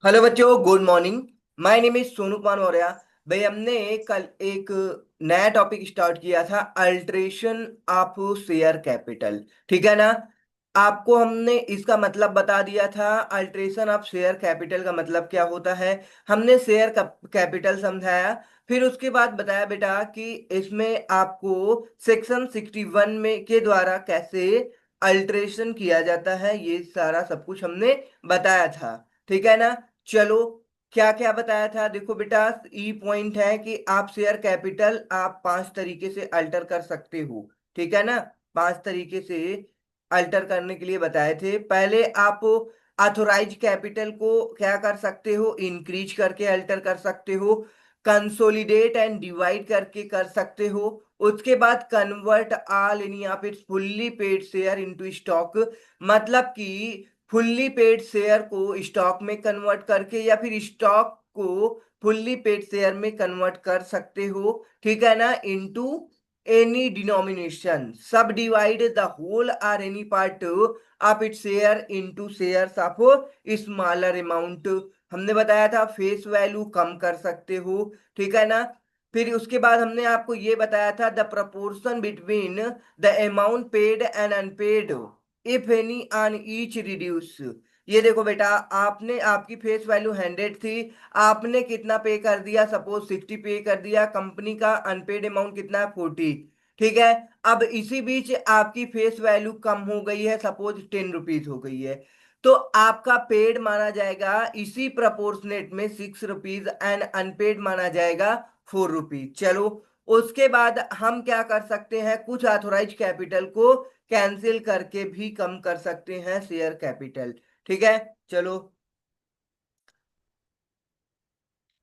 Hello बच्चों, good morning. My name is Sonu Kumar Maurya. भाई हमने कल एक नया टॉपिक स्टार्ट किया था, अल्ट्रेशन ऑफ शेयर कैपिटल। ठीक है ना। आपको हमने इसका मतलब बता दिया था, अल्ट्रेशन ऑफ शेयर कैपिटल का मतलब क्या होता है। हमने शेयर कैपिटल समझाया। फिर उसके बाद बताया बेटा कि इसमें आपको सेक्शन 61 में के द्वारा कैसे अल्ट्रेशन किया जाता है, ये सारा सब कुछ हमने बताया था। ठीक है ना। चलो, क्या क्या बताया था देखो बेटा। ई पॉइंट है कि आप शेयर कैपिटल आप पांच तरीके से अल्टर कर सकते हो। ठीक है ना। पांच तरीके से अल्टर करने के लिए बताए थे। पहले आप ऑथोराइज कैपिटल को क्या कर सकते हो, इंक्रीज करके अल्टर कर सकते हो। कंसोलिडेट एंड डिवाइड करके कर सकते हो। उसके बाद convert all in of its fully paid share into stock. मतलब कि फुल्ली पेड शेयर को स्टॉक में कन्वर्ट करके या फिर स्टॉक को फुल्ली पेड शेयर में कन्वर्ट कर सकते हो। ठीक है ना। इनटू एनी डिनोमिनेशन, सब डिवाइड द होल और any part of it share into shares of smaller amount. हमने बताया था फेस वैल्यू कम कर सकते हो। ठीक है ना। फिर उसके बाद हमने आपको ये बताया था the proportion between the amount paid and unpaid if any on each reduce. ये देखो बेटा, आपने आपकी फेस वैल्यू 100 थी। आपने कितना पे कर दिया, सपोज 60 पे कर दिया। कंपनी का अनपेड अमाउंट कितना है, 40। ठीक है। अब इसी बीच आपकी फेस वैल्यू कम हो गई है, सपोज 10 रुपीज हो गई है। तो आपका पेड माना जाएगा इसी प्रपोर्शनेट में 6 रुपीज एंड अनपेड माना जाएगा 4 रुपीज। चलो, उसके बाद हम क्या कर सकते हैं, कुछ ऑथोराइज कैपिटल को कैंसिल करके भी कम कर सकते हैं शेयर कैपिटल। ठीक है। चलो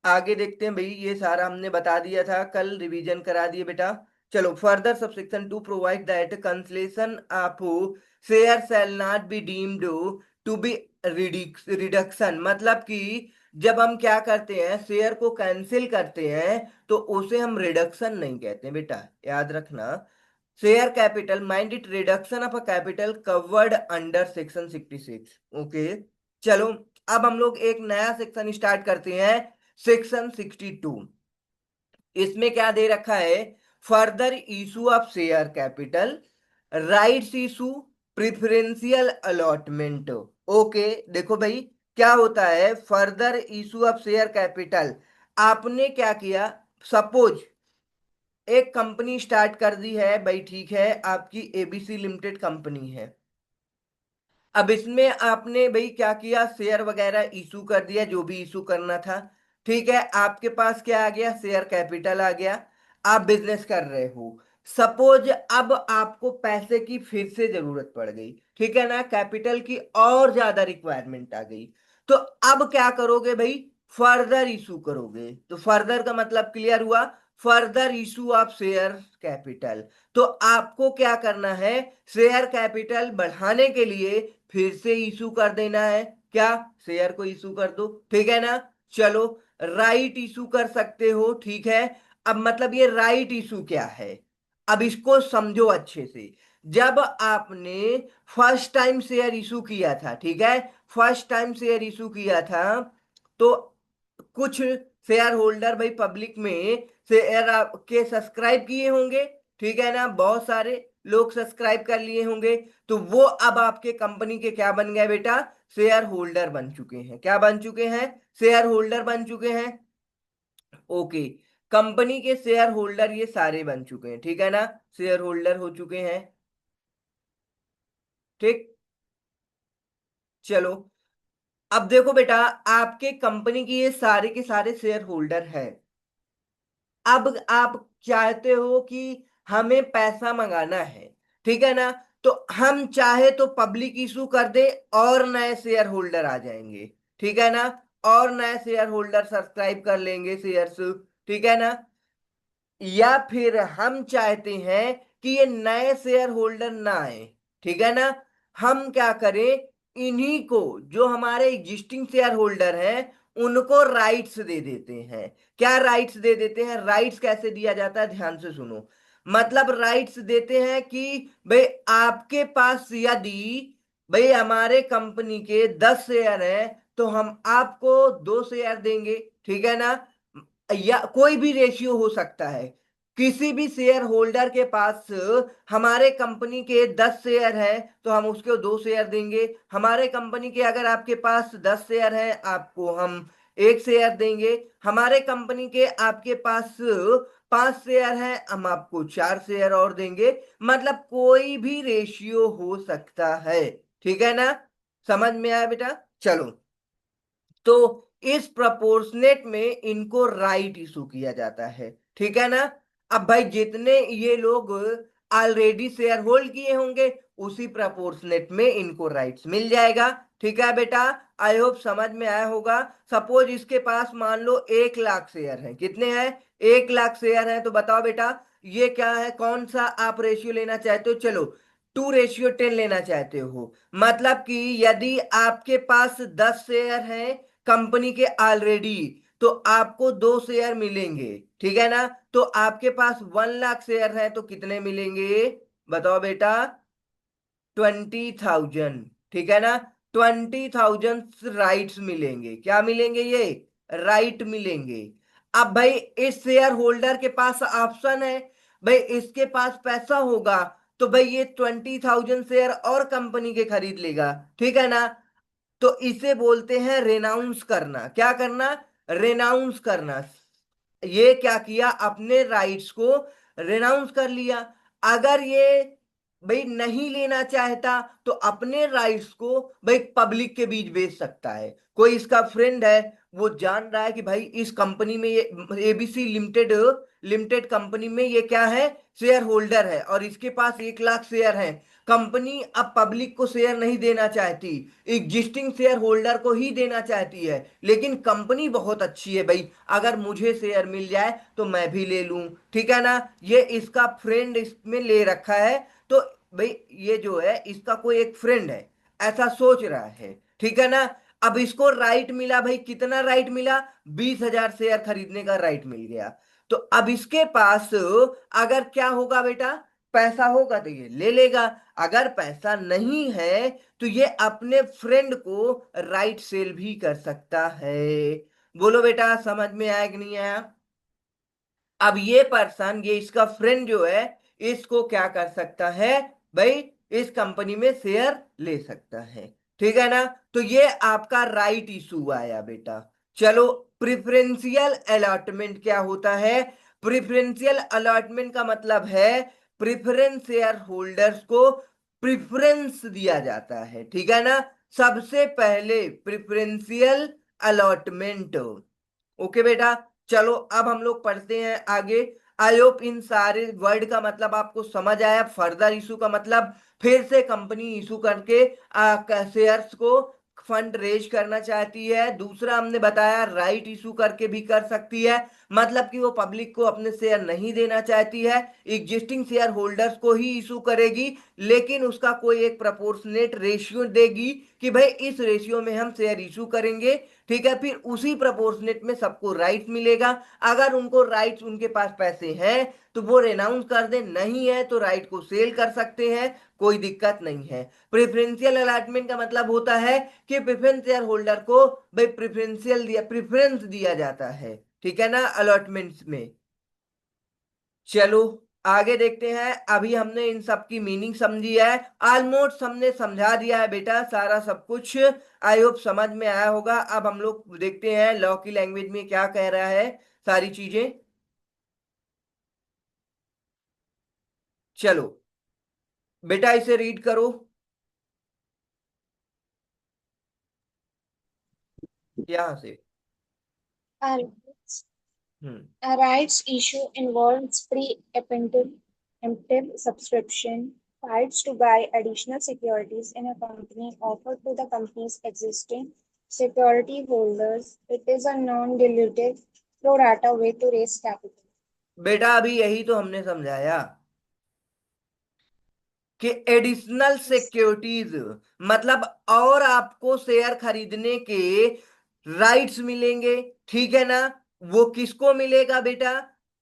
आगे देखते हैं। भाई ये सारा हमने बता दिया था, कल रिवीजन करा दिए बेटा। चलो, further subsection 2 provide that cancellation of share shall not be deemed to be reduction. मतलब कि जब हम क्या करते हैं, शेयर को कैंसिल करते हैं, तो उसे हम रिडक्शन नहीं कहते हैं बेटा, याद रखना। Share capital mind it reduction of a capital covered under section 66। Okay. चलो, अब हम लोग एक नया सेक्शन स्टार्ट करते हैं, सेक्शन 62। इसमें क्या दे रखा है, further issue of share capital, rights issue, preferential allotment. Okay. देखो भाई, क्या होता है further issue of share capital. आपने क्या किया, सपोज एक कंपनी स्टार्ट कर दी है भाई। ठीक है, आपकी एबीसी लिमिटेड कंपनी है। अब इसमें आपने भाई क्या किया, शेयर वगैरह इशू कर दिया, जो भी इशू करना था। ठीक है, आपके पास क्या आ गया, शेयर कैपिटल आ गया। आप बिजनेस कर रहे हो। सपोज अब आपको पैसे की फिर से जरूरत पड़ गई। ठीक है ना, कैपिटल की और ज्यादा रिक्वायरमेंट आ गई। तो अब क्या करोगे भाई, फर्दर इशू करोगे। तो फर्दर का मतलब क्लियर हुआ, further issue of share capital. तो आपको क्या करना है, शेयर कैपिटल बढ़ाने के लिए फिर से इशू कर देना है। क्या, शेयर को इशू कर दो। ठीक है ना। चलो, राइट इशू कर सकते हो। ठीक है। अब मतलब ये राइट इशू क्या है, अब इसको समझो अच्छे से। जब आपने फर्स्ट टाइम शेयर इशू किया था, ठीक है, फर्स्ट टाइम शेयर इशू किया था, तो कुछ शेयर होल्डर भाई पब्लिक में शेयर आपके सब्सक्राइब किए होंगे। ठीक है ना, बहुत सारे लोग सब्सक्राइब कर लिए होंगे। तो वो अब आपके कंपनी के क्या बन गए बेटा, शेयर होल्डर बन चुके हैं। क्या बन चुके हैं, शेयर होल्डर बन चुके हैं। ओके। कंपनी के शेयर होल्डर ये सारे बन चुके हैं। ठीक है ना, शेयर होल्डर हो चुके हैं। ठीक। चलो, अब देखो बेटा, आपके कंपनी की ये सारे के सारे शेयर होल्डर है। अब आप चाहते हो कि हमें पैसा मंगाना है। ठीक है ना। तो हम चाहे तो पब्लिक इशू कर दे और नए शेयर होल्डर आ जाएंगे। ठीक है ना। और नए शेयर होल्डर सब्सक्राइब कर लेंगे शेयर्स। ठीक है ना। या फिर हम चाहते हैं कि ये नए शेयर होल्डर ना आए। ठीक है ना। हम क्या करें, इन्हीं को, जो हमारे एग्जिस्टिंग शेयर होल्डर हैं, उनको राइट्स दे देते हैं। क्या राइट्स दे देते हैं, राइट्स कैसे दिया जाता है, ध्यान से सुनो। मतलब राइट्स देते हैं कि भाई आपके पास यदि भाई हमारे कंपनी के 10 शेयर हैं, तो हम आपको 2 शेयर देंगे, ठीक है ना। या कोई भी रेशियो हो सकता है। किसी भी शेयर होल्डर के पास हमारे कंपनी के 10 शेयर हैं तो हम उसको 2 शेयर देंगे। हमारे कंपनी के अगर आपके पास 10 शेयर हैं, आपको हम 1 शेयर देंगे। हमारे कंपनी के आपके पास 5 शेयर हैं, हम आपको 4 शेयर और देंगे। मतलब कोई भी रेशियो हो सकता है, ठीक है ना। समझ में आया बेटा? चलो, तो इस प्रपोर्शनेट में इनको राइट इशू किया जाता है, ठीक है ना। अब भाई जितने ये लोग ऑलरेडी शेयर होल्ड किए होंगे उसी प्रपोर्शनेट में इनको राइट्स मिल जाएगा, ठीक है बेटा। आई होप समझ में आया होगा। सपोज इसके पास मान लो 1 लाख शेयर हैं। कितने हैं? 1 लाख शेयर हैं। तो बताओ बेटा, ये क्या है, कौन सा आप रेशियो लेना चाहते हो? चलो, 2:10 लेना चाहते हो। मतलब कि यदि आपके पास 10 शेयर हैं कंपनी के ऑलरेडी, तो आपको 2 शेयर मिलेंगे, ठीक है ना। तो आपके पास 1 लाख शेयर है तो कितने मिलेंगे? बताओ बेटा। 20,000, ठीक है ना। 20,000 राइट्स मिलेंगे। क्या मिलेंगे? ये राइट मिलेंगे। अब भाई इस शेयर होल्डर के पास ऑप्शन है, भाई इसके पास पैसा होगा तो भाई ये 20,000 शेयर और कंपनी के खरीद लेगा, ठीक है ना। तो इसे बोलते हैं रेनाउंस करना। क्या करना? रेनाउंस करना। ये क्या किया? अपने राइट्स को रेनाउंस कर लिया। अगर ये भाई नहीं लेना चाहता तो अपने राइट्स को भाई पब्लिक के बीच बेच सकता है। कोई इसका फ्रेंड है, वो जान रहा है कि भाई इस कंपनी में ये एबीसी लिमिटेड लिमिटेड कंपनी में ये क्या है, शेयर होल्डर है, और इसके पास 1 लाख शेयर है। कंपनी अब पब्लिक को शेयर नहीं देना चाहती, एग्जिस्टिंग शेयर होल्डर को ही देना चाहती है। लेकिन कंपनी बहुत अच्छी है भाई, अगर मुझे शेयर मिल जाए तो मैं भी ले लूं, ठीक है ना। ये इसका फ्रेंड इसमें ले रखा है। तो भाई ये जो है इसका कोई एक फ्रेंड है, ऐसा सोच रहा है, ठीक है ना। अब इसको राइट मिला भाई, कितना राइट मिला? 20,000 शेयर खरीदने का राइट मिल गया। तो अब इसके पास अगर क्या होगा बेटा, पैसा होगा तो ये ले लेगा। अगर पैसा नहीं है तो ये अपने फ्रेंड को राइट सेल भी कर सकता है। बोलो बेटा, समझ में आया कि नहीं आया? अब ये पर्सन, ये इसका फ्रेंड जो है, इसको क्या कर सकता है भाई, इस कंपनी में शेयर ले सकता है, ठीक है ना। तो ये आपका राइट इशू आया बेटा। चलो, प्रिफरेंशियल अलॉटमेंट क्या होता है? प्रिफरेंशियल अलॉटमेंट का मतलब है प्रिफरेंस शेयर होल्डर्स को प्रिफरेंस दिया जाता है, ठीक है ना। सबसे पहले प्रिफरेंशियल अलॉटमेंट। ओके बेटा। चलो, अब हम लोग पढ़ते हैं आगे। आई होप इन सारे वर्ड का मतलब आपको समझ आया। फर्दर इशू का मतलब फिर से कंपनी इशू करके शेयर्स को फंड रेज करना चाहती है। दूसरा हमने बताया राइट इशू करके भी कर सकती है, मतलब कि वो पब्लिक को अपने शेयर नहीं देना चाहती है, एग्जिस्टिंग शेयर होल्डर्स को ही इशू करेगी, लेकिन उसका कोई एक प्रपोर्शनेट रेशियो देगी कि भाई इस रेशियो में हम शेयर इशू करेंगे, ठीक है। फिर उसी प्रपोर्शनेट में सबको राइट मिलेगा। अगर उनको राइट्स, उनके पास पैसे हैं तो वो रेनाउंस कर दे, नहीं है तो राइट को सेल कर सकते हैं, कोई दिक्कत नहीं है। प्रेफरेंशियल अलॉटमेंट का मतलब होता है कि प्रेफरेंस शेयर होल्डर को भाई प्रेफरेंस दिया जाता है, ठीक है ना, अलॉटमेंट्स में। चलो, आगे देखते हैं। अभी हमने इन सब की मीनिंग समझी है, ऑलमोस्ट हमने समझा दिया है बेटा सारा सब कुछ। आई होप समझ में आया होगा। अब हम लोग देखते हैं लॉ की लैंग्वेज में क्या कह रहा है सारी चीजें। चलो बेटा, इसे रीड करो यहां से। Alright. Hmm. A rights issue involves pre-emptive subscription rights to buy additional securities in a company offered to the company's existing security holders. It is a non-dilutive pro rata way to raise capital. बेटा अभी यही तो हमने समझाया कि additional securities मतलब और आपको शेयर खरीदने के राइट्स मिलेंगे, ठीक है ना। वो किसको मिलेगा बेटा?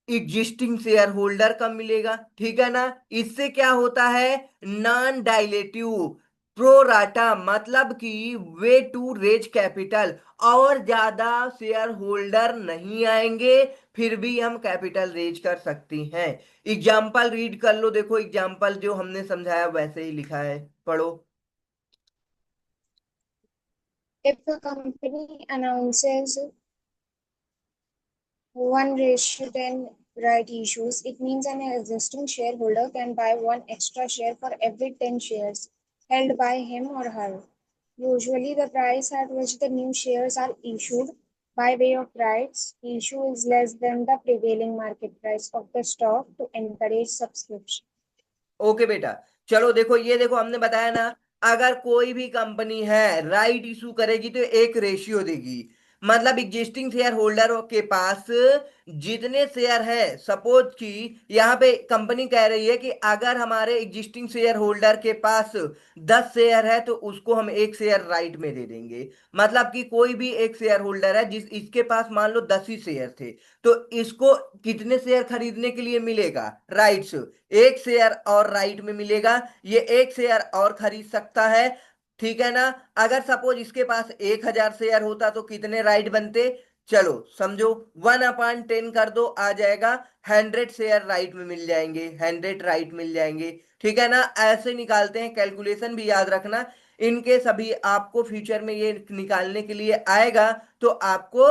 एग्जिस्टिंग शेयर होल्डर का मिलेगा, ठीक है ना। इससे क्या होता है? नॉन डाइलेटिव, प्रोराटा मतलब कि वे टू रेज कैपिटल, और ज्यादा शेयर होल्डर नहीं आएंगे फिर भी हम कैपिटल रेज कर सकती हैं। एग्जाम्पल रीड कर लो, देखो एग्जाम्पल जो हमने समझाया वैसे ही लिखा है, पढ़ो। If a company announces 1:10 right issues, it means an existing shareholder can buy one extra share for every 10 shares held by him or her. Usually, the price at which the new shares are issued by way of rights issue is less than the prevailing market price of the stock to encourage subscription. Okay बेटा, चलो देखो, ये देखो हमने बताया ना, अगर कोई भी कंपनी है राइट इशू करेगी तो एक रेशियो देगी। मतलब एग्जिस्टिंग शेयर होल्डर के पास जितने शेयर है, सपोज कि यहाँ पे कंपनी कह रही है कि अगर हमारे एग्जिस्टिंग शेयर होल्डर के पास 10 शेयर है तो उसको हम एक शेयर राइट में दे देंगे। मतलब कि कोई भी एक शेयर होल्डर है जिस इसके पास मान लो 10 ही शेयर थे, तो इसको कितने शेयर खरीदने के लिए मिलेगा, राइट्स, एक शेयर और राइट में मिलेगा, ये एक शेयर और खरीद सकता है। ठीक है ना। अगर सपोज इसके पास 1,000 शेयर होता तो कितने राइट बनते, चलो समझो, 1/10 कर दो, आ जाएगा 100 शेयर राइट में मिल जाएंगे, 100 राइट मिल जाएंगे। ठीक है ना, ऐसे निकालते हैं, कैलकुलेशन भी याद रखना। इनके सभी आपको फ्यूचर में ये निकालने के लिए आएगा तो आपको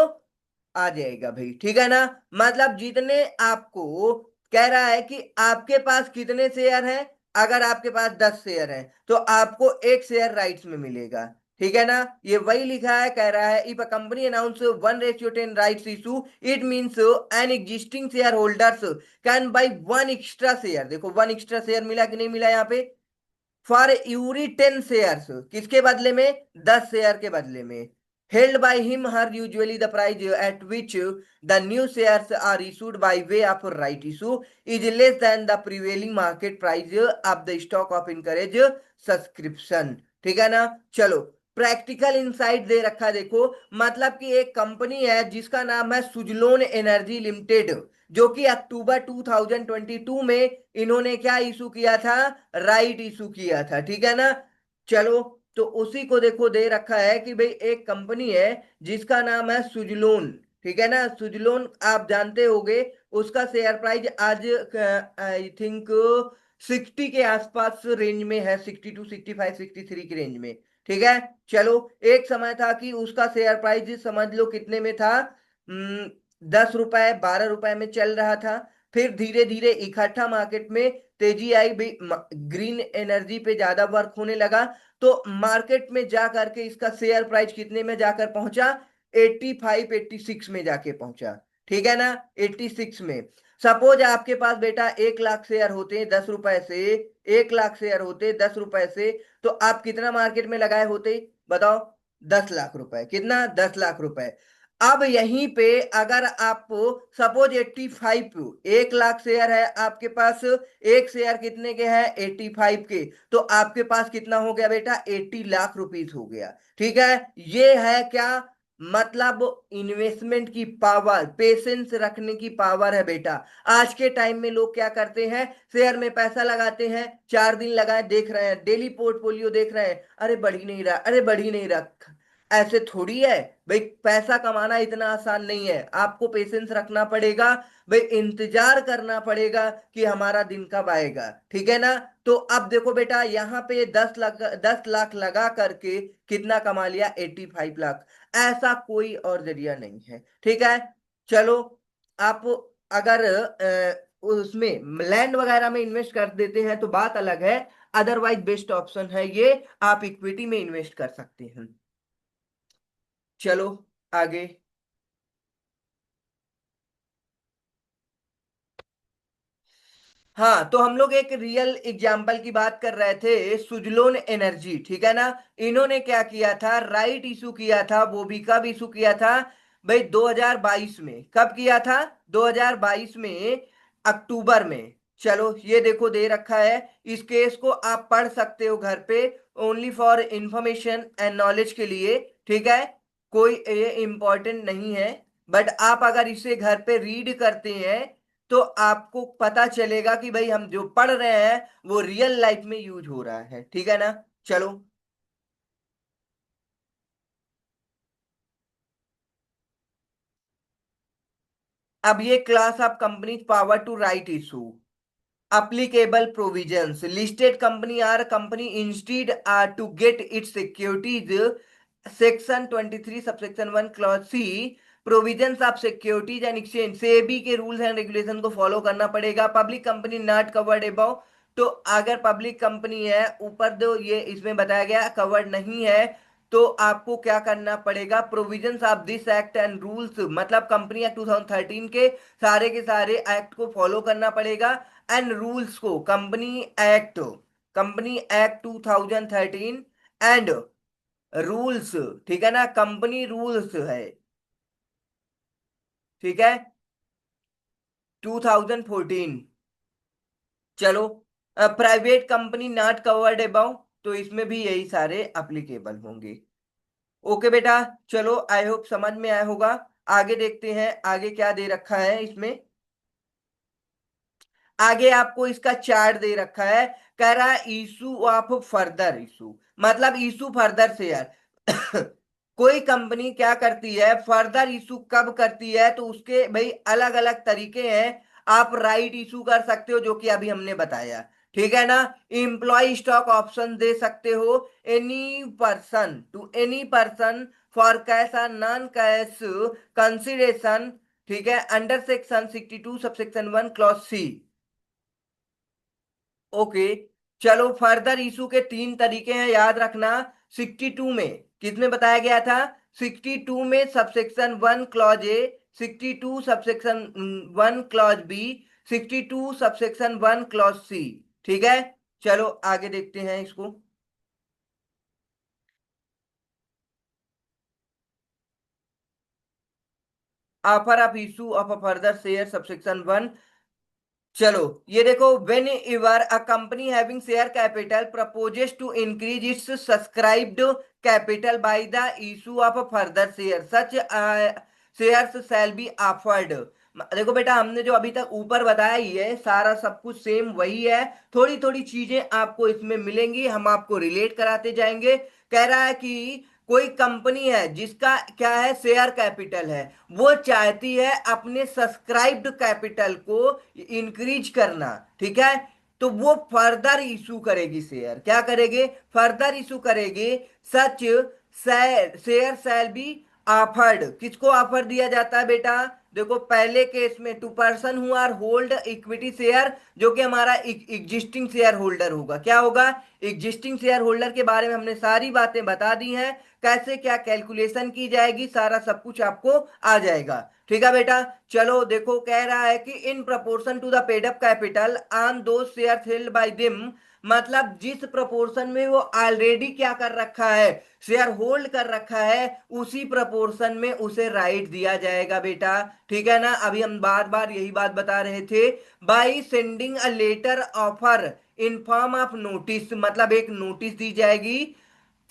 आ जाएगा भाई। ठीक है ना। मतलब जितने आपको कह रहा है कि आपके पास कितने शेयर हैं, अगर आपके पास 10 शेयर हैं तो आपको एक शेयर राइट्स में मिलेगा। ठीक है ना। ये वही लिखा है, कह रहा है if a company announce 1:10 rights issue, it means an existing share holders can buy one extra share. देखो वन एक्स्ट्रा शेयर मिला कि नहीं मिला यहाँ पे, फॉर यूरी 10 शेयर्स, किसके बदले में, 10 शेयर के बदले में, held by him her usually the price at which the new shares are issued by way of right issue is less than the prevailing market price of the stock of encourage subscription। ठीक है ना। चलो, practical insight दे रखा है, देखो मतलब कि एक कंपनी है जिसका नाम है सुजलोन एनर्जी लिमिटेड, जो कि अक्टूबर 2022 में इन्होंने क्या इशू किया था, राइट इशू किया था। ठीक है ना। चलो, तो उसी को देखो दे रखा है कि भाई एक कंपनी है जिसका नाम है सुजलोन। ठीक है ना, सुजलोन आप जानते होगे, उसका शेयर प्राइस आज आई थिंक 60 के आसपास रेंज में है, 62, 65, 63 की रेंज में। ठीक है। चलो, एक समय था कि उसका शेयर प्राइस समझ लो कितने में था, 10 रुपए 12 रुपए में चल रहा था। फिर धीरे धीरे इकट्ठा मार्केट में तेजी आई, ग्रीन एनर्जी पे ज्यादा वर्क होने लगा, तो मार्केट में जा करके इसका शेयर प्राइस कितने में जाकर पहुंचा, 85 86 में जाके पहुंचा। ठीक है ना, 86 में। सपोज आपके पास बेटा 1 लाख शेयर होते 10 रुपए से, 1 लाख शेयर होते 10 रुपए से, तो आप कितना मार्केट में लगाए होते, बताओ, 10 लाख रुपए। कितना, 10 लाख रुपए। अब यहीं पे अगर आप सपोज 85, 1 लाख शेयर है आपके पास, एक शेयर कितने के हैं, 85 के, तो आपके पास कितना हो गया बेटा, 80 लाख रुपीज हो गया। ठीक है। ये है क्या, मतलब इन्वेस्टमेंट की पावर, पेशेंस रखने की पावर है बेटा। आज के टाइम में लोग क्या करते हैं, शेयर में पैसा लगाते हैं, 4 दिन लगाए, देख रहे हैं डेली पोर्टफोलियो देख रहे हैं, अरे बढ़ ही नहीं रहा, अरे बढ़ ही नहीं रहा। ऐसे थोड़ी है भाई, पैसा कमाना इतना आसान नहीं है, आपको पेशेंस रखना पड़ेगा भाई, इंतजार करना पड़ेगा कि हमारा दिन कब आएगा। ठीक है ना। तो अब देखो बेटा, यहाँ पे 10 लाख लगा करके कितना कमा लिया, 85 लाख। ऐसा कोई और जरिया नहीं है। ठीक है। चलो, आप अगर उसमें लैंड वगैरह में इन्वेस्ट कर देते हैं तो बात अलग है, अदरवाइज बेस्ट ऑप्शन है ये, आप इक्विटी में इन्वेस्ट कर सकते हैं। चलो आगे। हाँ, तो हम लोग एक रियल एग्जाम्पल की बात कर रहे थे, सुजलोन एनर्जी। ठीक है ना। इन्होंने क्या किया था, राइट इशू किया था, वो भी कब इशू किया था भाई, 2022 में। कब किया था, 2022 में, अक्टूबर में। चलो, ये देखो दे रखा है, इस केस को आप पढ़ सकते हो घर पे, only for information and knowledge के लिए। ठीक है, कोई ये इंपॉर्टेंट नहीं है, बट आप अगर इसे घर पे रीड करते हैं तो आपको पता चलेगा कि भाई हम जो पढ़ रहे हैं वो रियल लाइफ में यूज हो रहा है। ठीक है ना। चलो अब ये class of companies power to right issue applicable provisions. Listed company are company instead to get its securities. Section 23 subsection 1 clause C, provisions of securities and exchange, SEBI के रूल्स एंड रेगुलेशन को फॉलो करना पड़ेगा। Public company not covered above, तो अगर public company है ऊपर दो ये इसमें बताया गया कवर्ड नहीं है, तो आपको क्या करना पड़ेगा, provisions of this act and rules, मतलब कंपनी एक्ट 2013 के सारे एक्ट को फॉलो करना पड़ेगा, एंड रूल्स को, कंपनी एक्ट 2013 एंड रूल्स, ठीक है ना, कंपनी रूल्स है, ठीक है, 2014। चलो, private company not covered above, तो इसमें भी यही सारे अप्लीकेबल होंगे। ओके बेटा, चलो आई होप समझ में आया होगा। आगे देखते हैं आगे क्या दे रखा है इसमें। आगे आपको इसका चार्ट दे रखा है, कह रहा है इशू ऑफ फर्दर इशू, मतलब इशू फर्दर शेयर। कोई कंपनी क्या करती है, फर्दर इशू कब करती है, तो उसके भाई अलग अलग तरीके हैं। आप राइट इशू कर सकते हो जो कि अभी हमने बताया, ठीक है ना, एम्प्लॉय स्टॉक ऑप्शन दे सकते हो, एनी पर्सन फॉर कैश और नॉन कैश कंसिडरेशन, ठीक है, under section 62 subsection 1 clause c. Okay, चलो फर्दर इशू के तीन तरीके हैं, याद रखना। 62 में किसमें बताया गया था, 62 में subsection 1 clause a, 62 subsection 1 clause b, 62 subsection 1 clause सी, ठीक है। चलो आगे देखते हैं इसको। Offer of issue of a further share subsection 1। चलो ये देखो, whenever a company having share capital proposes to increase its subscribed capital by the issue of further share, such shares shall be offered. देखो बेटा, हमने जो अभी तक ऊपर बताया ही है सारा सब कुछ सेम वही है, थोड़ी थोड़ी चीजें आपको इसमें मिलेंगी, हम आपको रिलेट कराते जाएंगे। कह रहा है कि कोई कंपनी है जिसका क्या है, शेयर कैपिटल है, वो चाहती है अपने सब्सक्राइब्ड कैपिटल को इंक्रीज करना, ठीक है, तो वो फर्दर इशू करेगी शेयर, क्या करेगी, फर्दर इशू करेगी। Such share shall be offered, किसको ऑफर दिया जाता है बेटा, देखो पहले केस में to person who are hold equity share, जो कि हमारा एग्जिस्टिंग शेयर होल्डर होगा, क्या होगा, एग्जिस्टिंग शेयर होल्डर के बारे में हमने सारी बातें बता दी हैं, कैसे क्या कैलकुलेशन की जाएगी सारा सब कुछ आपको आ जाएगा, ठीक है बेटा। चलो देखो, कह रहा है कि in proportion to the paid up capital on दो शेयर हेल्ड बाय देम, मतलब जिस प्रपोर्शन में वो ऑलरेडी क्या कर रखा है, शेयर होल्ड कर रखा है, उसी प्रपोर्शन में उसे राइट दिया जाएगा बेटा, ठीक है ना। अभी हम बार बार यही बात बता रहे थे, by sending a letter offer in form of notice, मतलब एक नोटिस दी जाएगी,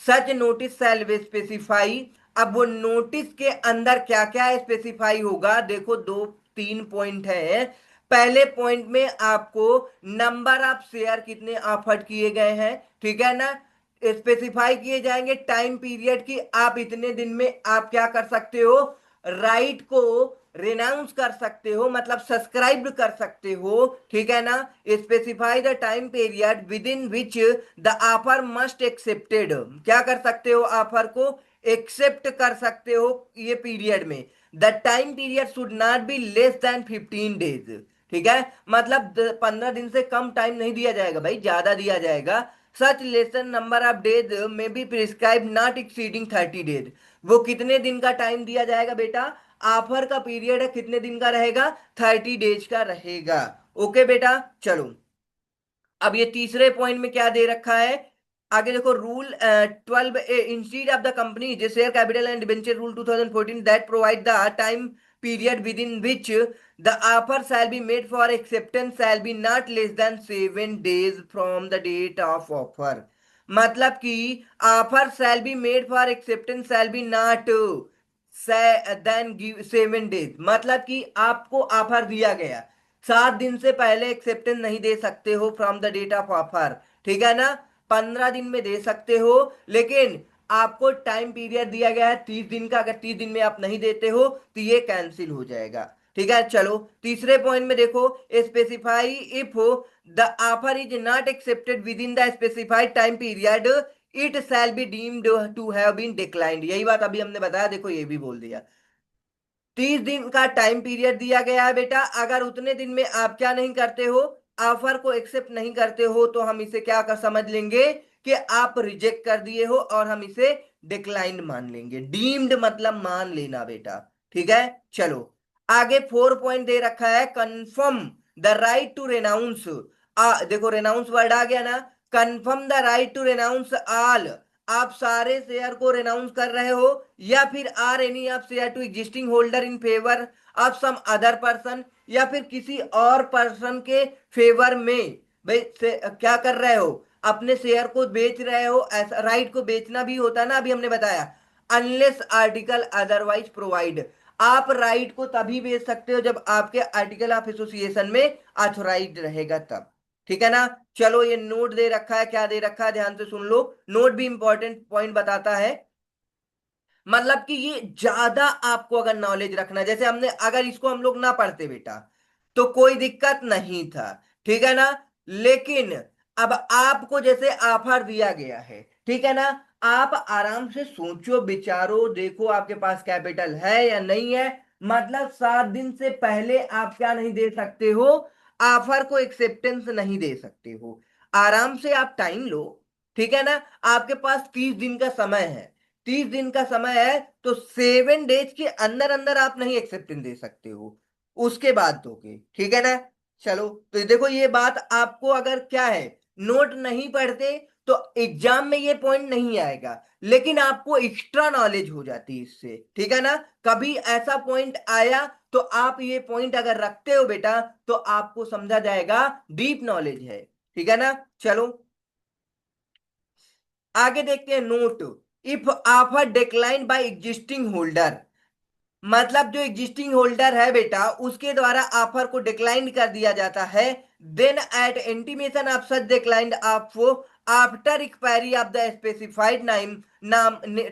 such notice shall be specify. अब वो नोटिस के अंदर क्या क्या स्पेसिफाई होगा, देखो दो तीन पॉइंट है। पहले पॉइंट में आपको नंबर ऑफ शेयर कितने ऑफर्ड किए गए हैं, ठीक है ना, स्पेसिफाई किए जाएंगे, टाइम पीरियड की आप इतने दिन में आप क्या कर सकते हो, राइट को रिनाउंस कर सकते हो, मतलब सब्सक्राइब कर सकते हो, ठीक है ना। Specify the time period within which the offer must accepted, क्या कर सकते हो, ऑफर को एक्सेप्ट कर सकते हो ये पीरियड में। The time period should not be less than 15 days, ठीक है, मतलब 15 दिन से कम टाइम नहीं दिया जाएगा भाई, ज्यादा दिया जाएगा। सच लेसन नंबर ऑफ डेज में be prescribe not exceeding 30 days, वो कितने दिन का टाइम दिया जाएगा बेटा, ऑफर का पीरियड है कितने दिन का रहेगा, 30 डेज का रहेगा। ओके बेटा, चलो अब ये तीसरे पॉइंट में क्या दे रखा है, आगे देखो, rule 12A instead of the company जो share capital and debenture rule 2014 that provide the time period within which the offer shall be made for acceptance shall be not less than 7 days from the date of offer, मतलब कि offer shall be made for acceptance shall be not than give 7 days, मतलब कि आपको offer दिया गया, 7 दिन से पहले एक्सेप्टेंस नहीं दे सकते हो from the date of offer, ठीक है ना, 15 दिन में दे सकते हो, लेकिन आपको टाइम पीरियड दिया गया है 30 दिन का, अगर 30 दिन में आप नहीं देते हो तो ये कैंसिल हो जाएगा, ठीक है, चलो तीसरे पॉइंट में देखो, specify if the offer is not accepted within the specified time period it shall be deemed to have been declined. यही बात अभी हमने बताया, देखो ये भी बोल दिया। 30 दिन का टाइम पीरियड दिया गया है बेटा, अगर उतने दिन में आप क्या नहीं करते हो, ऑफर को एक्सेप्ट नहीं करते हो, तो हम इसे क्या कर समझ लेंगे कि आप रिजेक्ट कर दिए हो, और हम इसे डिक्लाइंड मान लेंगे। डीम्ड मतलब मान लेना बेटा। ठीक है, चलो आगे 4 पॉइंट दे रखा है, confirm the right to renounce. देखो रेनाउंस वर्ड आ गया ना, confirm the right to renounce all, आप सारे शेयर को रेनाउंस कर रहे हो, या फिर आर any of share to existing holder in favour of some other person, या फिर किसी और पर्सन के फेवर में भाई क्या कर रहे हो, अपने शेयर को बेच रहे हो। ऐसा राइट को बेचना भी होता है ना, अभी हमने बताया, अनलेस आर्टिकल अदरवाइज प्रोवाइड, आप राइट को तभी बेच सकते हो जब आपके आर्टिकल ऑफ एसोसिएशन में ऑथोराइज्ड रहेगा तब। ठीक है ना, चलो ये नोट दे रखा है, क्या दे रखा है ध्यान से सुन लो, नोट भी इंपॉर्टेंट पॉइंट बताता है। मतलब कि ये ज्यादा आपको अगर नॉलेज रखना है, जैसे हमने अगर इसको हम लोग ना पढ़ते बेटा तो कोई दिक्कत नहीं था, ठीक है ना, लेकिन अब आपको जैसे ऑफर दिया गया है, ठीक है ना, आप आराम से सोचो विचारो, देखो आपके पास कैपिटल है या नहीं है। मतलब 7 दिन से पहले आप क्या नहीं दे सकते हो, ऑफर को एक्सेप्टेंस नहीं दे सकते हो। आराम से आप टाइम लो, ठीक है ना, आपके पास 30 दिन का समय है, 30 दिन का समय है, तो 7 डेज के अंदर अंदर आप नहीं एक्सेप्टेंस दे सकते हो, उसके बाद दोगे। ठीक है ना, चलो तो देखो ये बात आपको अगर क्या है, नोट नहीं पढ़ते तो एग्जाम में ये पॉइंट नहीं आएगा, लेकिन आपको एक्स्ट्रा नॉलेज हो जाती है इससे। ठीक है ना, कभी ऐसा पॉइंट आया तो आप ये पॉइंट अगर रखते हो बेटा तो आपको समझा जाएगा डीप नॉलेज है। ठीक है ना, चलो आगे देखते हैं, note if offer decline by existing holder, मतलब जो एग्जिस्टिंग होल्डर है बेटा उसके द्वारा ऑफर को डिक्लाइन कर दिया जाता है, then at intimation of such declined of after expiry of the specified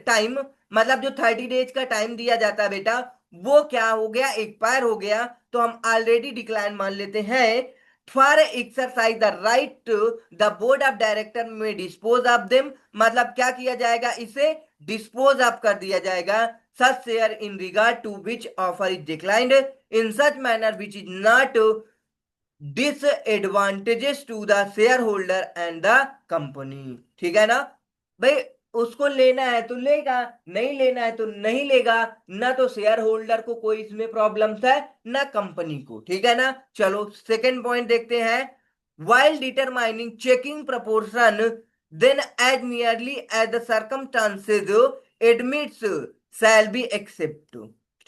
time, मतलब जो 30 डेज का टाइम दिया जाता है बेटा वो क्या हो गया, एक्सपायर हो गया, तो हम ऑलरेडी डिक्लाइन मान लेते हैं। For exercise the right the board of director में डिस्पोज ऑफ देम, मतलब क्या किया जाएगा, इसे डिस्पोज ऑफ कर दिया जाएगा, such share in regard to which offer is declined in such manner which is not disadvantageous to the shareholder and the company। ठीक है ना भाई, उसको लेना है तो लेगा, नहीं लेना है तो नहीं लेगा, ना तो शेयर होल्डर को कोई इसमें प्रॉब्लम्स है ना कंपनी को। ठीक है ना, चलो सेकंड पॉइंट देखते हैं, while determining checking proportion then as nearly as the circumstances admits shall be accept।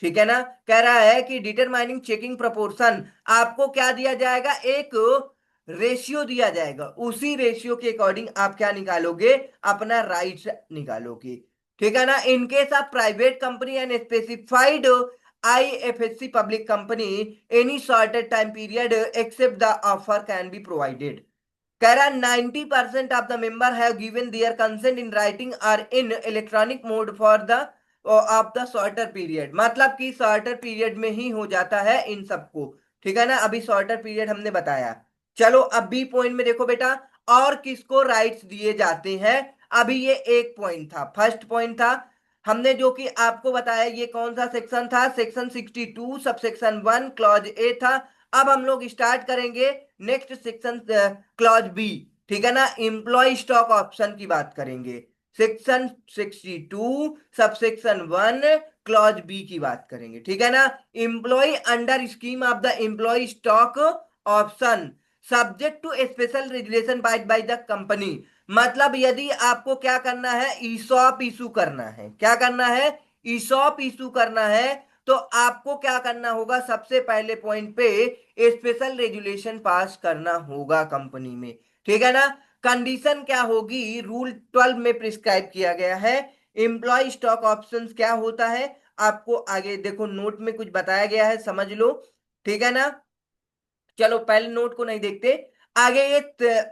ठीक है ना, कह रहा है कि डिटरमाइनिंग चेकिंग प्रोपोर्शन, आपको क्या दिया जाएगा, एक रेशियो दिया जाएगा, उसी रेशियो के अकॉर्डिंग आप क्या निकालोगे, अपना राइट्स निकालोगे। ठीक है ना, in case of private company and specified IFSC public company any shorted time period except the offer can be provided. कह रहा 90% of the member have given their consent in writing और in electronic mode for the of the shorter period, मतलब कि shorter period में ही हो जाता है इन सबको। ठीक है ना, अभी शॉर्टर पीरियड हमने बताया। चलो अब बी पॉइंट में देखो बेटा, और किसको राइट्स दिए जाते हैं। अभी ये एक पॉइंट था, फर्स्ट पॉइंट था, हमने जो कि आपको बताया, ये कौन सा सेक्शन था, सेक्शन 62 सब सेक्शन 1 क्लॉज ए था। अब हम लोग स्टार्ट करेंगे नेक्स्ट सेक्शन क्लॉज बी। ठीक है ना, एम्प्लॉय स्टॉक ऑप्शन की बात करेंगे, section 62 sub section 1 clause B की बात करेंगे। ठीक है ना, employ under scheme of the employ stock option subject to special regulation by the company, मतलब यदि आपको क्या करना है, ईसॉप इशू करना है, क्या करना है, ईसॉप इशू करना है, तो आपको क्या करना होगा, सबसे पहले पॉइंट पे स्पेशल रेगुलेशन पास करना होगा कंपनी में। ठीक है ना, कंडीशन क्या होगी, रूल 12 में प्रिस्क्राइब किया गया है। एम्प्लॉय स्टॉक ऑप्शंस क्या होता है, आपको आगे देखो नोट में कुछ बताया गया है, समझ लो। ठीक है ना, चलो पहले नोट को नहीं देखते, आगे ये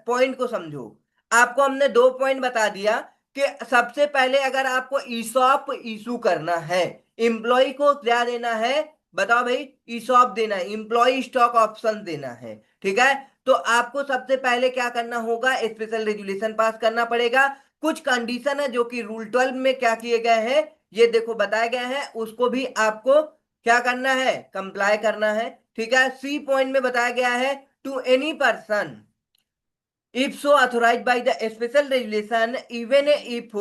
पॉइंट को समझो। आपको हमने 2 पॉइंट बता दिया कि सबसे पहले अगर आपको ईसॉप इशू करना है, एम्प्लॉय को क्या देना है, बताओ भाई, ईसॉप देना है, इंप्लॉय स्टॉक ऑप्शन देना है, ठीक है। तो आपको सबसे पहले क्या करना होगा, स्पेशल रेजुलेशन पास करना पड़ेगा। कुछ कंडीशन है जो कि रूल 12 में क्या किए गए हैं, ये देखो बताया गया है, उसको भी आपको क्या करना है, कंप्लाई करना है, ठीक है। सी पॉइंट में बताया गया है, to any person if so authorized by the special regulation, even if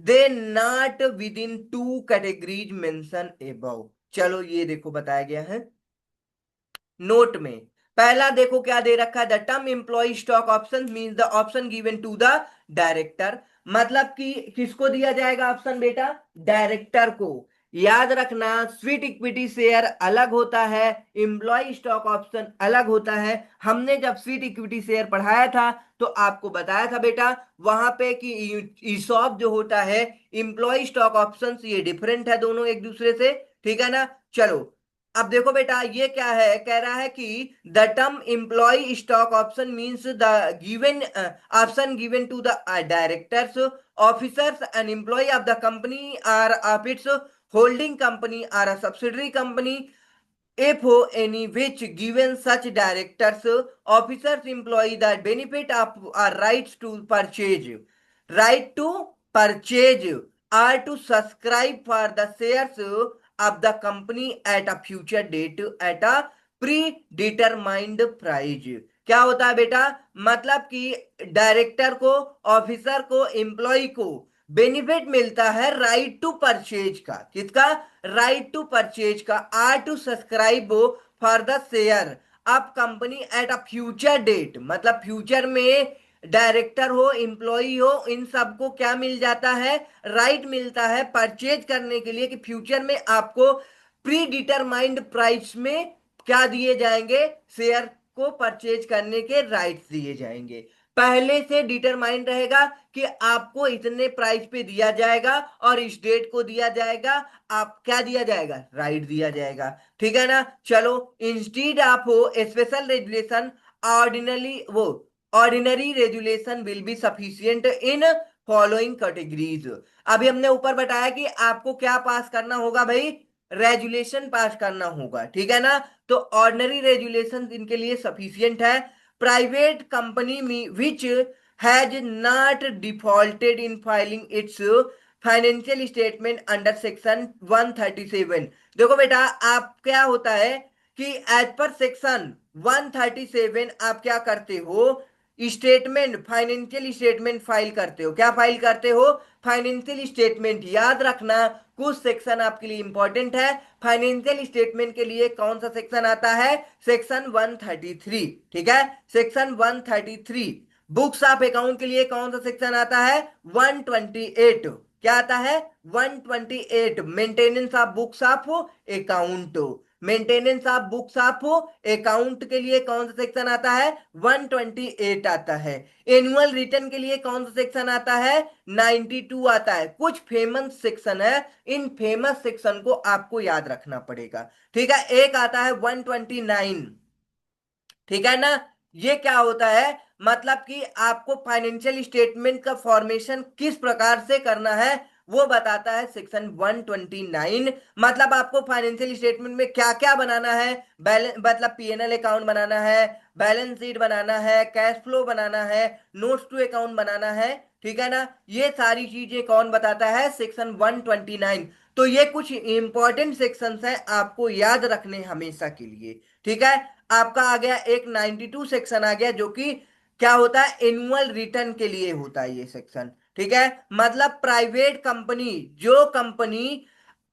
they not within two categories mentioned above। चलो ये देखो बताया गया है नोट में। पहला देखो क्या दे रखा है, the term employ stock option means the option given to the director. मतलब कि किसको दिया जाएगा ऑप्शन बेटा, डायरेक्टर को। याद रखना, स्वीट इक्विटी शेयर अलग होता है, एम्प्लॉय स्टॉक ऑप्शन अलग होता है। हमने जब स्वीट इक्विटी शेयर पढ़ाया था तो आपको बताया था बेटा वहां पे कि ईसॉप जो होता है, एम्प्लॉय स्टॉक ऑप्शन, ये डिफरेंट है दोनों एक दूसरे से, ठीक है ना। चलो अब देखो बेटा ये क्या है, कह रहा है कि the term employ stock option means the given option given to the directors, officers and employ of the company or of its holding company or a subsidiary company if any which given such directors officers employee the benefit of or rights to purchase, right to purchase or to subscribe for the shares of the company at a future date at a predetermined price। क्या होता है बेटा, मतलब कि director को, officer को, employ को benefit मिलता है राइट टू परचेज का, किसका, राइट टू परचेज का, or to subscribe for the share of company at a future date. मतलब फ्यूचर में डायरेक्टर हो, एम्प्लॉय हो, इन सबको क्या मिल जाता है, राइट मिलता है परचेज करने के लिए, कि फ्यूचर में आपको प्री डिटरमाइंड प्राइस में क्या दिए जाएंगे, शेयर को परचेज करने के राइट्स दिए जाएंगे। पहले से डिटरमाइंड रहेगा कि आपको इतने प्राइस पे दिया जाएगा और इस डेट को दिया जाएगा, आप क्या दिया जाएगा, राइट दिया जाएगा, ठीक है ना। चलो इंस्टीड आप हो स्पेशल रेजुलेशन, ऑर्डिनरी वो ordinary resolution will be sufficient in following categories. अभी हमने ऊपर बताया कि आपको क्या पास करना होगा भाई, रेजुलेशन पास करना होगा, ठीक है ना। तो ऑर्डिनरी रेजुलेशन इनके लिए सफिशियंट है। Private company which has not defaulted in filing it's financial statement under section 137। देखो बेटा आप क्या होता है कि एज पर सेक्शन 137 आप क्या करते हो, स्टेटमेंट, फाइनेंशियल स्टेटमेंट फाइल करते हो। क्या फाइल करते हो, फाइनेंशियल स्टेटमेंट। याद रखना कुछ सेक्शन आपके लिए इंपॉर्टेंट है। फाइनेंशियल स्टेटमेंट के लिए कौन सा सेक्शन आता है, सेक्शन 133, ठीक है, सेक्शन 133। बुक्स ऑफ अकाउंट के लिए कौन सा सेक्शन आता है, 128। क्या आता है, 128। Maintenance of books of account, maintenance of books of account के लिए कौन सा सेक्शन आता है, 128 आता है। एनुअल रिटर्न के लिए कौन सा सेक्शन आता है, 92 आता है। कुछ फेमस सेक्शन है, इन फेमस सेक्शन को आपको याद रखना पड़ेगा, ठीक है। एक आता है 129, ठीक है ना। ये क्या होता है, मतलब कि आपको फाइनेंशियल स्टेटमेंट का फॉर्मेशन किस प्रकार से करना है वो बताता है सेक्शन 129। मतलब आपको फाइनेंशियल स्टेटमेंट में क्या क्या बनाना है, बैलेंस मतलब पीएनएल अकाउंट बनाना है, बैलेंस शीट बनाना है, कैश फ्लो बनाना है, नोट्स टू अकाउंट बनाना है, ठीक है ना। ये सारी चीजें कौन बताता है, सेक्शन 129। तो ये कुछ इंपॉर्टेंट सेक्शंस हैं आपको याद रखने हमेशा के लिए, ठीक है। आपका आ गया एक 92 सेक्शन आ गया, जो कि क्या होता है, एनुअल रिटर्न के लिए होता है ये सेक्शन, ठीक है। मतलब प्राइवेट कंपनी, जो कंपनी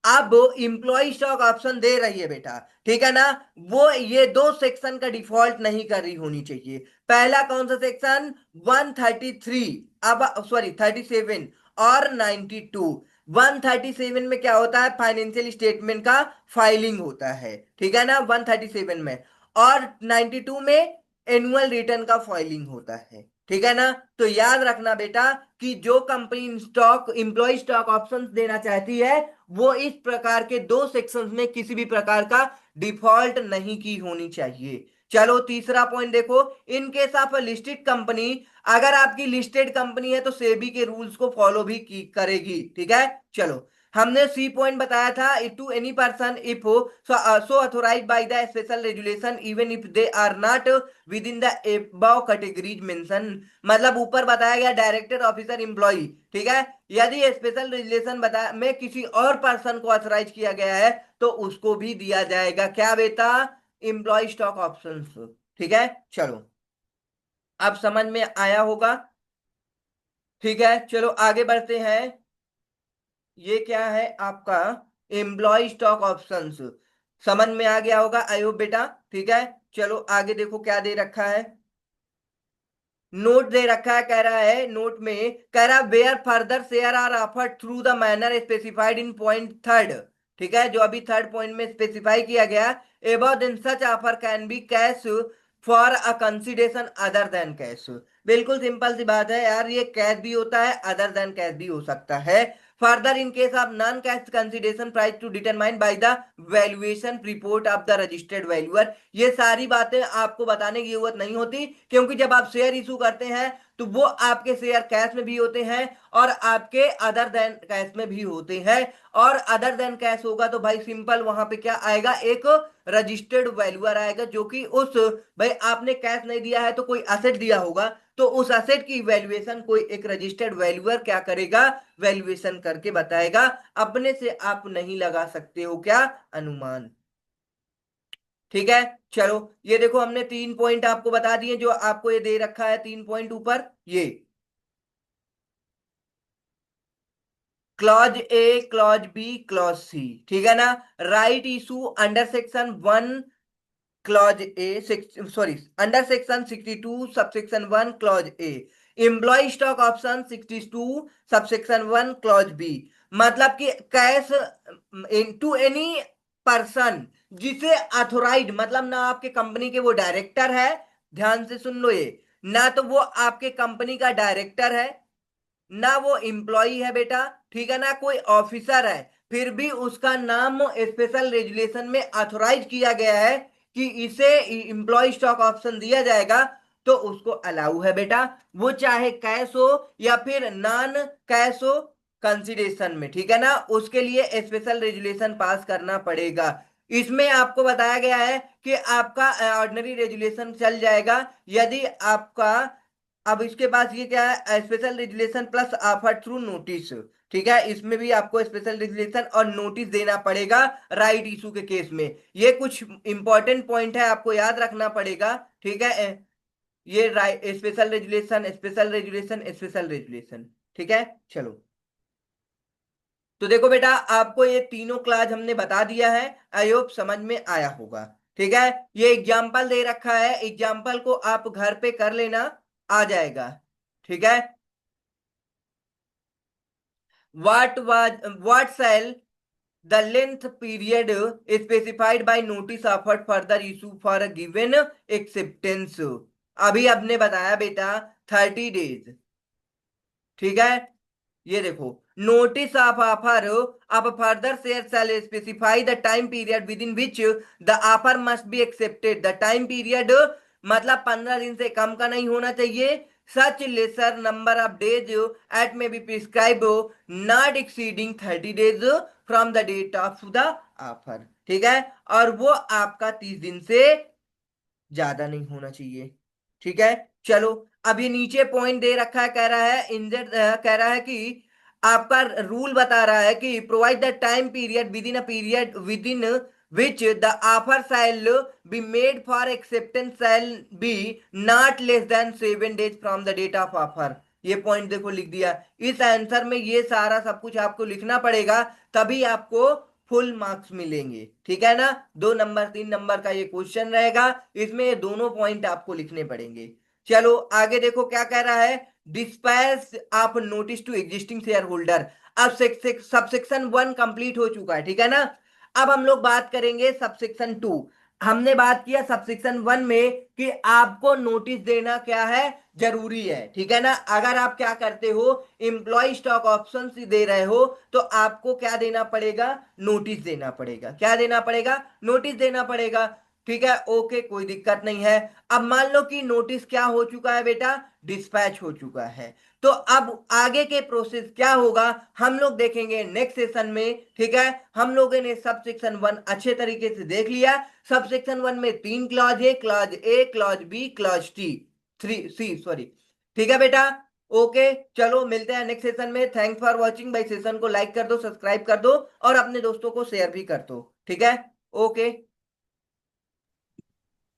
अब इंप्लॉय स्टॉक ऑप्शन दे रही है बेटा, ठीक है ना, वो ये दो सेक्शन का डिफॉल्ट नहीं कर रही होनी चाहिए। पहला कौन सा सेक्शन, 133, अब सॉरी 37 और 92। 137 में क्या होता है, फाइनेंशियल स्टेटमेंट का फाइलिंग होता है, ठीक है ना, 137 में। और 92 में एनुअल रिटर्न का फाइलिंग होता है, ठीक है ना। तो याद रखना बेटा कि जो company stock employ stock options देना चाहती है वो इस प्रकार के दो सेक्शंस में किसी भी प्रकार का डिफॉल्ट नहीं की होनी चाहिए। चलो तीसरा पॉइंट देखो, इन केस ऑफ लिस्टेड कंपनी, अगर आपकी लिस्टेड कंपनी है तो सेबी के रूल्स को फॉलो भी करेगी, ठीक है। चलो हमने सी पॉइंट बताया था, to any person if so authorize by the special regulation even if they are not within the above categories mention. मतलब ऊपर बताया गया डायरेक्टर ऑफिसर एम्प्लॉय, ठीक है, यदि स्पेशल रेगुलेशन बता में किसी और पर्सन को अथोराइज किया गया है तो उसको भी दिया जाएगा क्या बेटा, एम्प्लॉय स्टॉक ऑप्शंस। ठीक है, चलो अब समझ में आया होगा। ठीक है, चलो आगे बढ़ते हैं। ये क्या है आपका, एम्प्लॉय स्टॉक ऑप्शंस, समझ में आ गया होगा आई होप बेटा। ठीक है, चलो आगे देखो क्या दे रखा है। नोट दे रखा है, कह रहा है नोट में, कह रहा where further share are offered through the manner specified in point third. ठीक है, जो अभी थर्ड पॉइंट में स्पेसिफाई किया गया, above then such offer can be cash for a consideration other than cash. बिल्कुल सिंपल सी बात है यार, ये कैश भी होता है, अदर देन कैश भी हो सकता है। Further in case of non cash consideration price to determine by the valuation report of the registered valuer. ये सारी बातें आपको बताने की जरूरत नहीं होती, क्योंकि जब आप शेयर इशू करते हैं तो वो आपके शेयर कैश में भी होते हैं और आपके अदर देन कैश में भी होते हैं। और अदर देन कैश होगा तो भाई सिंपल वहां पे क्या आएगा, एक रजिस्टर्ड वैल्यूअर आएगा, जो कि उस, भाई आपने कैश नहीं दिया है तो कोई असेट दिया होगा, तो उस असेट की वैल्यूएशन कोई एक रजिस्टर्ड वैल्यूअर क्या करेगा, वैल्यूएशन करके बताएगा। अपने से आप नहीं लगा सकते हो क्या, अनुमान। ठीक है, चलो ये देखो हमने 3 पॉइंट आपको बता दिए, जो आपको ये दे रखा है 3 पॉइंट ऊपर, ये clause A, clause B, clause सी। ठीक है ना, right issue under section 1 clause A, sorry, under section 62 subsection 1 clause A, employ stock option 62 subsection 1 clause B. मतलब कि कैश टू एनी पर्सन जिसे अथोराइज, मतलब ना आपके कंपनी के वो डायरेक्टर है, ध्यान से सुन लो ये, ना तो वो आपके कंपनी का डायरेक्टर है, ना वो एम्प्लॉय है बेटा, ठीक है ना, कोई ऑफिसर है, फिर भी उसका नाम स्पेशल रेजुलेशन में ऑथोराइज किया गया है कि इसे एम्प्लॉय स्टॉक ऑप्शन दिया जाएगा, तो उसको अलाउ है बेटा, वो चाहे कैश हो या फिर नॉन कैश हो कंसिडरेशन में। ठीक है ना, उसके लिए स्पेशल रेजुलेशन पास करना पड़ेगा। इसमें आपको बताया गया है कि आपका ऑर्डिनरी रेजुलेशन चल जाएगा यदि आपका, अब इसके पास ये क्या है, special resolution plus offer through notice. ठीक है, इसमें भी आपको स्पेशल रेजुलेशन और नोटिस देना पड़ेगा राइट इशू के केस में। ये कुछ इंपॉर्टेंट पॉइंट है, आपको याद रखना पड़ेगा। ठीक है, ये right, special resolution, special resolution, special resolution. ठीक है, चलो तो देखो बेटा, आपको ये तीनों क्लास हमने बता दिया है, आई होप समझ में आया होगा। ठीक है, ये एग्जाम्पल दे रखा है, एग्जाम्पल को आप घर पे कर लेना, आ जाएगा। ठीक है, what shall the length period specified by notice offered further issue for a given acceptance। अभी आपने बताया बेटा 30 डेज। ठीक है, ये देखो, notice of offer of further share shall specify the time period within which the offer must be accepted. The time period मतलब 15 दिन से कम का नहीं होना चाहिए, such lesser number of days at may be prescribe not exceeding 30 days from the date of the offer. ठीक है, और वो आपका 30 दिन से ज्यादा नहीं होना चाहिए। ठीक है, चलो अब ये नीचे पॉइंट दे रखा है, कह रहा है इंजर, कह रहा है कि आपका रूल बता रहा है कि provide the time period within a period within which the offer shall be made for acceptance shall be not less than 7 days from the date of offer. ये पॉइंट देखो लिख दिया, इस answer में ये सारा सब कुछ आपको लिखना पड़ेगा, तभी आपको फुल मार्क्स मिलेंगे। ठीक है ना, 2 नंबर 3 नंबर का ये क्वेश्चन रहेगा, इसमें ये दोनों पॉइंट आपको लिखने पड़ेंगे। चलो आगे देखो क्या कह रहा है, dispatch of notice to existing share holder. अब सबसेक्शन 1 कंप्लीट हो चुका है, ठीक है ना, अब हम लोग बात करेंगे सबसेक्शन 2। हमने बात किया सबसेक्शन 1 में कि आपको नोटिस देना क्या है, जरूरी है। ठीक है ना, अगर आप क्या करते हो, एम्प्लॉय स्टॉक ऑप्शन दे रहे हो तो आपको क्या देना पड़ेगा, नोटिस देना पड़ेगा। क्या देना पड़ेगा, नोटिस देना पड़ेगा। ठीक है, ओके, कोई दिक्कत नहीं है। अब मान लो कि नोटिस क्या हो चुका है बेटा, डिस्पैच हो चुका है। तो अब आगे के प्रोसेस क्या होगा हम लोग देखेंगे नेक्स्ट सेशन में। ठीक है, हम लोगों ने सब सेक्शन 1 अच्छे तरीके से देख लिया। सब सेक्शन 1 में 3 क्लॉज है, clause A, clause B, clause T, 3 C, sorry. ठीक है बेटा, ओके, चलो मिलते हैं नेक्स्ट सेशन में। थैंक्स फॉर वॉचिंग भाई, सेशन को लाइक कर दो, सब्सक्राइब कर दो और अपने दोस्तों को शेयर भी कर दो। ठीक है, ओके।